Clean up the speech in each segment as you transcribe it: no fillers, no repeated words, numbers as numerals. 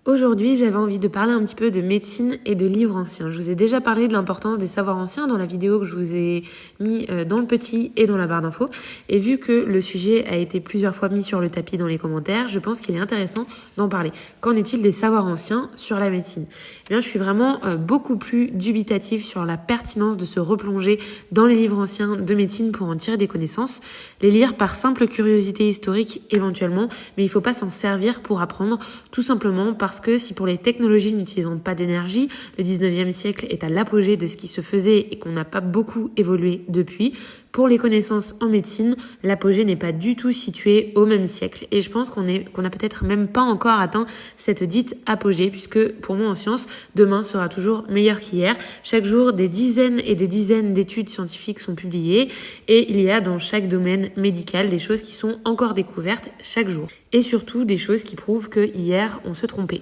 Aujourd'hui, j'avais envie de parler un petit peu de médecine et de livres anciens. Je vous ai déjà parlé de l'importance des savoirs anciens dans la vidéo que je vous ai mis dans le petit et dans la barre d'infos. Et vu que le sujet a été plusieurs fois mis sur le tapis dans les commentaires, je pense qu'il est intéressant d'en parler. Qu'en est-il des savoirs anciens sur la médecine ? Eh bien, je suis vraiment beaucoup plus dubitative sur la pertinence de se replonger dans les livres anciens de médecine pour en tirer des connaissances. Les lire par simple curiosité historique éventuellement, mais il ne faut pas s'en servir pour apprendre, tout simplement parce que si pour les technologies n'utilisant pas d'énergie, le 19e siècle est à l'apogée de ce qui se faisait et qu'on n'a pas beaucoup évolué depuis, pour les connaissances en médecine, l'apogée n'est pas du tout située au même siècle. Et je pense qu'on n'a peut-être même pas encore atteint cette dite apogée, puisque pour moi en sciences, demain sera toujours meilleur qu'hier. Chaque jour, des dizaines et des dizaines d'études scientifiques sont publiées et il y a dans chaque domaine médical des choses qui sont encore découvertes chaque jour. Et surtout des choses qui prouvent que hier, on se trompait.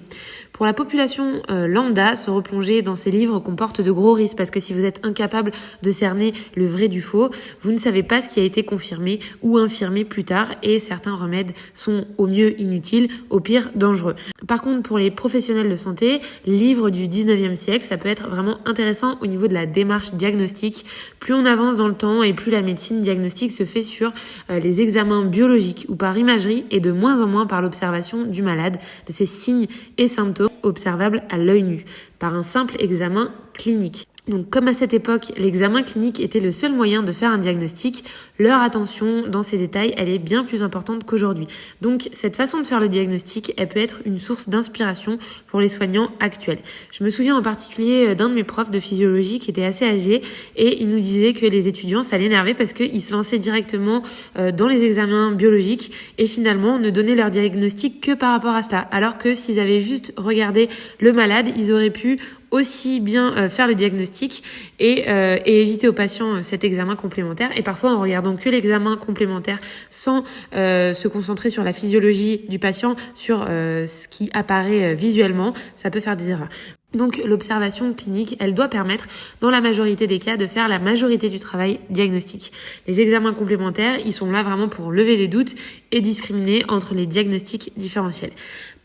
Pour la population lambda, se replonger dans ces livres comporte de gros risques parce que si vous êtes incapable de cerner le vrai du faux, vous ne savez pas ce qui a été confirmé ou infirmé plus tard et certains remèdes sont au mieux inutiles, au pire dangereux. Par contre, pour les professionnels de santé, livres du 19e siècle, ça peut être vraiment intéressant au niveau de la démarche diagnostique. Plus on avance dans le temps et plus la médecine diagnostique se fait sur les examens biologiques ou par imagerie et de moins en moins par l'observation du malade, de ses signes et symptômes observables à l'œil nu, par un simple examen clinique. Donc comme à cette époque, l'examen clinique était le seul moyen de faire un diagnostic, leur attention dans ces détails, elle est bien plus importante qu'aujourd'hui. Donc cette façon de faire le diagnostic, elle peut être une source d'inspiration pour les soignants actuels. Je me souviens en particulier d'un de mes profs de physiologie qui était assez âgé et il nous disait que les étudiants, ça l'énervait parce qu'ils se lançaient directement dans les examens biologiques et finalement ne donnaient leur diagnostic que par rapport à cela. Alors que s'ils avaient juste regardé le malade, ils auraient pu aussi bien faire le diagnostic et éviter aux patients cet examen complémentaire. Et parfois, en regardant que l'examen complémentaire sans se concentrer sur la physiologie du patient, sur ce qui apparaît visuellement, ça peut faire des erreurs. Donc l'observation clinique, elle doit permettre, dans la majorité des cas, de faire la majorité du travail diagnostique. Les examens complémentaires, ils sont là vraiment pour lever les doutes et discriminer entre les diagnostics différentiels.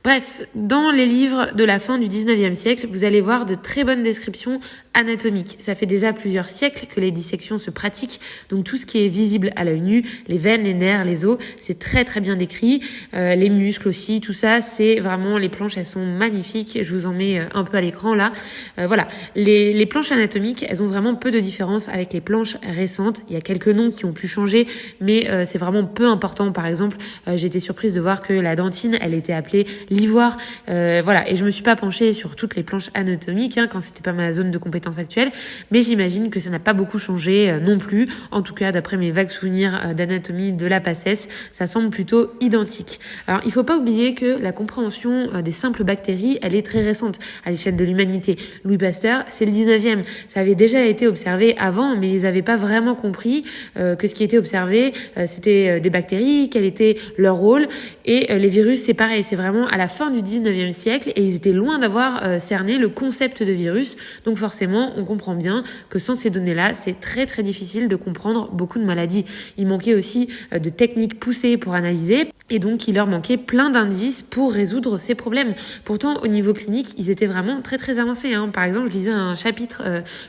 Bref, dans les livres de la fin du 19e siècle, vous allez voir de très bonnes descriptions anatomiques. Ça fait déjà plusieurs siècles que les dissections se pratiquent, donc tout ce qui est visible à l'œil nu, les veines, les nerfs, les os, c'est très très bien décrit. Les muscles aussi, tout ça, c'est vraiment, les planches, elles sont magnifiques. Je vous en mets un peu à l'écran là. Voilà, les planches anatomiques, elles ont vraiment peu de différence avec les planches récentes. Il y a quelques noms qui ont pu changer, mais c'est vraiment peu important. Par exemple, j'ai été surprise de voir que la dentine, elle était appelée l'ivoire, voilà. Et je me suis pas penchée sur toutes les planches anatomiques quand c'était pas ma zone de compétence actuelle, mais j'imagine que ça n'a pas beaucoup changé non plus. En tout cas, d'après mes vagues souvenirs d'anatomie de la PACES, ça semble plutôt identique. Alors, il faut pas oublier que la compréhension des simples bactéries, elle est très récente à l'échelle de l'humanité. Louis Pasteur, c'est le 19e. Ça avait déjà été observé avant, mais ils n'avaient pas vraiment compris que ce qui était observé, c'était des bactéries, quel était leur rôle. Et les virus, c'est pareil, c'est vraiment à la fin du 19e siècle et ils étaient loin d'avoir cerné le concept de virus. Donc forcément, on comprend bien que sans ces données-là, c'est très très difficile de comprendre beaucoup de maladies. Il manquait aussi de techniques poussées pour analyser et donc il leur manquait plein d'indices pour résoudre ces problèmes. Pourtant, au niveau clinique, ils étaient vraiment très très avancés. Par exemple, je lisais un chapitre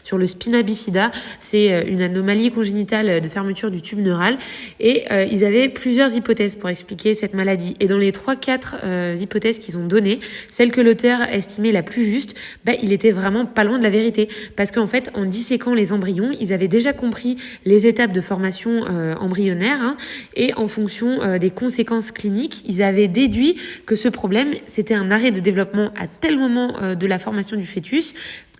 sur le spina bifida, c'est une anomalie congénitale de fermeture du tube neural et ils avaient plusieurs hypothèses pour expliquer cette maladie. Et dans les 3-4 hypothèses qu'ils ont données, celle que l'auteur estimait la plus juste, il était vraiment pas loin de la vérité. Parce qu'en fait, en disséquant les embryons, ils avaient déjà compris les étapes de formation embryonnaire et en fonction des conséquences cliniques, ils avaient déduit que ce problème, c'était un arrêt de développement à tel moment de la formation du fœtus,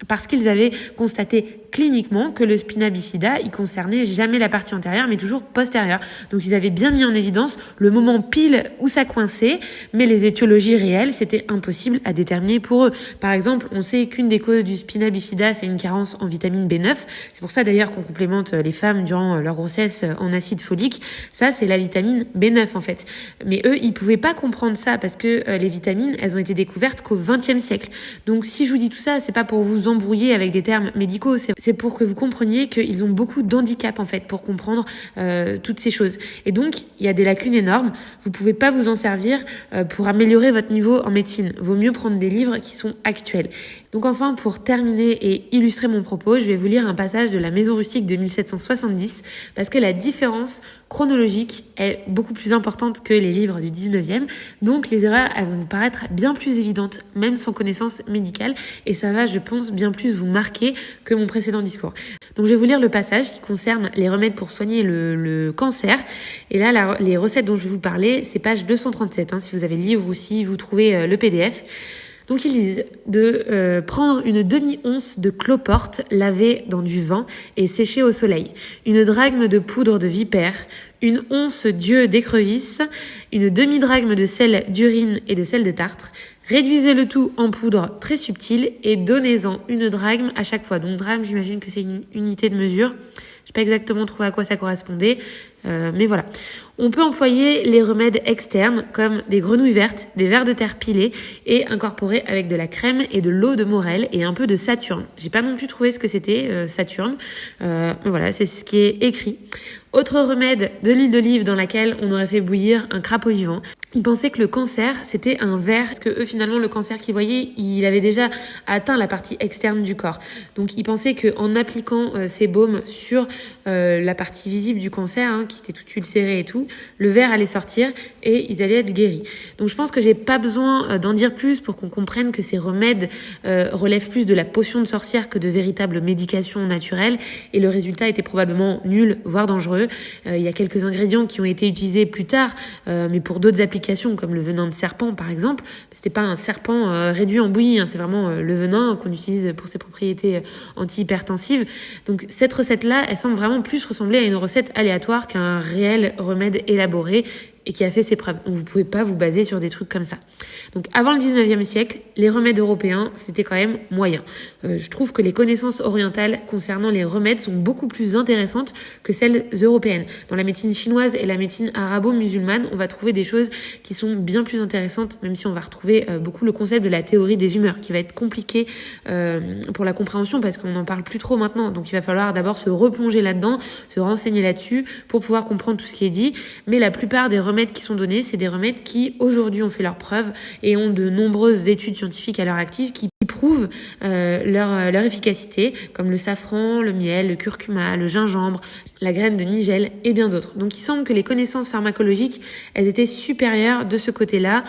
parce qu'ils avaient constaté cliniquement que le spina bifida, il concernait jamais la partie antérieure, mais toujours postérieure. Donc ils avaient bien mis en évidence le moment pile où ça coinçait, mais les étiologies réelles, c'était impossible à déterminer pour eux. Par exemple, on sait qu'une des causes du spina bifida, c'est une carence en vitamine B9. C'est pour ça d'ailleurs qu'on complémente les femmes durant leur grossesse en acide folique. Ça, c'est la vitamine B9 en fait. Mais eux, ils pouvaient pas comprendre ça parce que les vitamines, elles ont été découvertes qu'au XXe siècle. Donc si je vous dis tout ça, c'est pas pour vous embrouiller avec des termes médicaux. C'est pour que vous compreniez qu'ils ont beaucoup d'handicap en fait pour comprendre toutes ces choses. Et donc, il y a des lacunes énormes. Vous pouvez pas vous en servir pour améliorer votre niveau en médecine. Vaut mieux prendre des livres qui sont actuels. Donc enfin, pour terminer et illustrer mon propos, je vais vous lire un passage de La Maison rustique de 1770 parce que la différence chronologique est beaucoup plus importante que les livres du 19e. Donc les erreurs, elles vont vous paraître bien plus évidentes, même sans connaissance médicale. Et ça va, je pense, bien plus vous marquer que mon précédent discours. Donc je vais vous lire le passage qui concerne les remèdes pour soigner le cancer. Et là, les recettes dont je vais vous parler, c'est page 237, si vous avez le livre ou si vous trouvez le PDF. Donc ils disent de prendre une demi-once de cloporte lavée dans du vin et séchée au soleil, une drachme de poudre de vipère, une once d'yeux d'écrevisse, une demi-drachme de sel d'urine et de sel de tartre. Réduisez le tout en poudre très subtile et donnez-en une drachme à chaque fois. Donc drachme, j'imagine que c'est une unité de mesure. Je n'ai pas exactement trouvé à quoi ça correspondait, mais voilà. On peut employer les remèdes externes comme des grenouilles vertes, des vers de terre pilés et incorporer avec de la crème et de l'eau de morel et un peu de saturne. J'ai pas non plus trouvé ce que c'était saturne, mais voilà, c'est ce qui est écrit. Autre remède, de l'huile d'olive dans laquelle on aurait fait bouillir un crapaud vivant. Ils pensaient que le cancer, c'était un ver, parce que eux, finalement, le cancer qu'ils voyaient, il avait déjà atteint la partie externe du corps. Donc, ils pensaient qu'en appliquant ces baumes sur la partie visible du cancer, qui était toute ulcérée et tout, le ver allait sortir et ils allaient être guéris. Donc, je pense que j'ai pas besoin d'en dire plus pour qu'on comprenne que ces remèdes relèvent plus de la potion de sorcière que de véritables médications naturelles. Et le résultat était probablement nul, voire dangereux. Il y a quelques ingrédients qui ont été utilisés plus tard, mais pour d'autres applications comme le venin de serpent par exemple. C'était pas un serpent réduit en bouillie, c'est vraiment le venin qu'on utilise pour ses propriétés antihypertensives. Donc cette recette-là, elle semble vraiment plus ressembler à une recette aléatoire qu'à un réel remède élaboré et qui a fait ses preuves. Donc vous pouvez pas vous baser sur des trucs comme ça. Donc avant le 19e siècle, les remèdes européens, c'était quand même moyen. Je trouve que les connaissances orientales concernant les remèdes sont beaucoup plus intéressantes que celles européennes. Dans la médecine chinoise et la médecine arabo-musulmane, on va trouver des choses qui sont bien plus intéressantes, même si on va retrouver beaucoup le concept de la théorie des humeurs, qui va être compliqué pour la compréhension parce qu'on n'en parle plus trop maintenant. Donc il va falloir d'abord se replonger là-dedans, se renseigner là-dessus pour pouvoir comprendre tout ce qui est dit. Mais la plupart des remèdes qui sont donnés, c'est des remèdes qui aujourd'hui ont fait leurs preuves et ont de nombreuses études scientifiques à l'heure active qui prouvent leur efficacité, comme le safran, le miel, le curcuma, le gingembre, la graine de nigel et bien d'autres. Donc il semble que les connaissances pharmacologiques, elles étaient supérieures de ce côté-là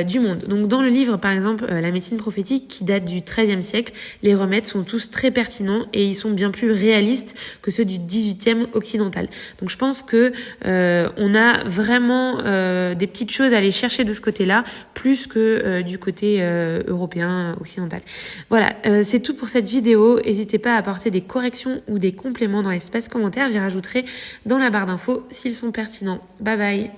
du monde. Donc dans le livre, par exemple, La médecine prophétique, qui date du XIIIe siècle, les remèdes sont tous très pertinents et ils sont bien plus réalistes que ceux du XVIIIe occidental. Donc je pense que on a vraiment des petites choses à aller chercher de ce côté-là, plus que du côté européen, occidental. Voilà, c'est tout pour cette vidéo. N'hésitez pas à apporter des corrections ou des compléments dans l'espace commentaire. J'y rajouterai dans la barre d'infos s'ils sont pertinents. Bye bye.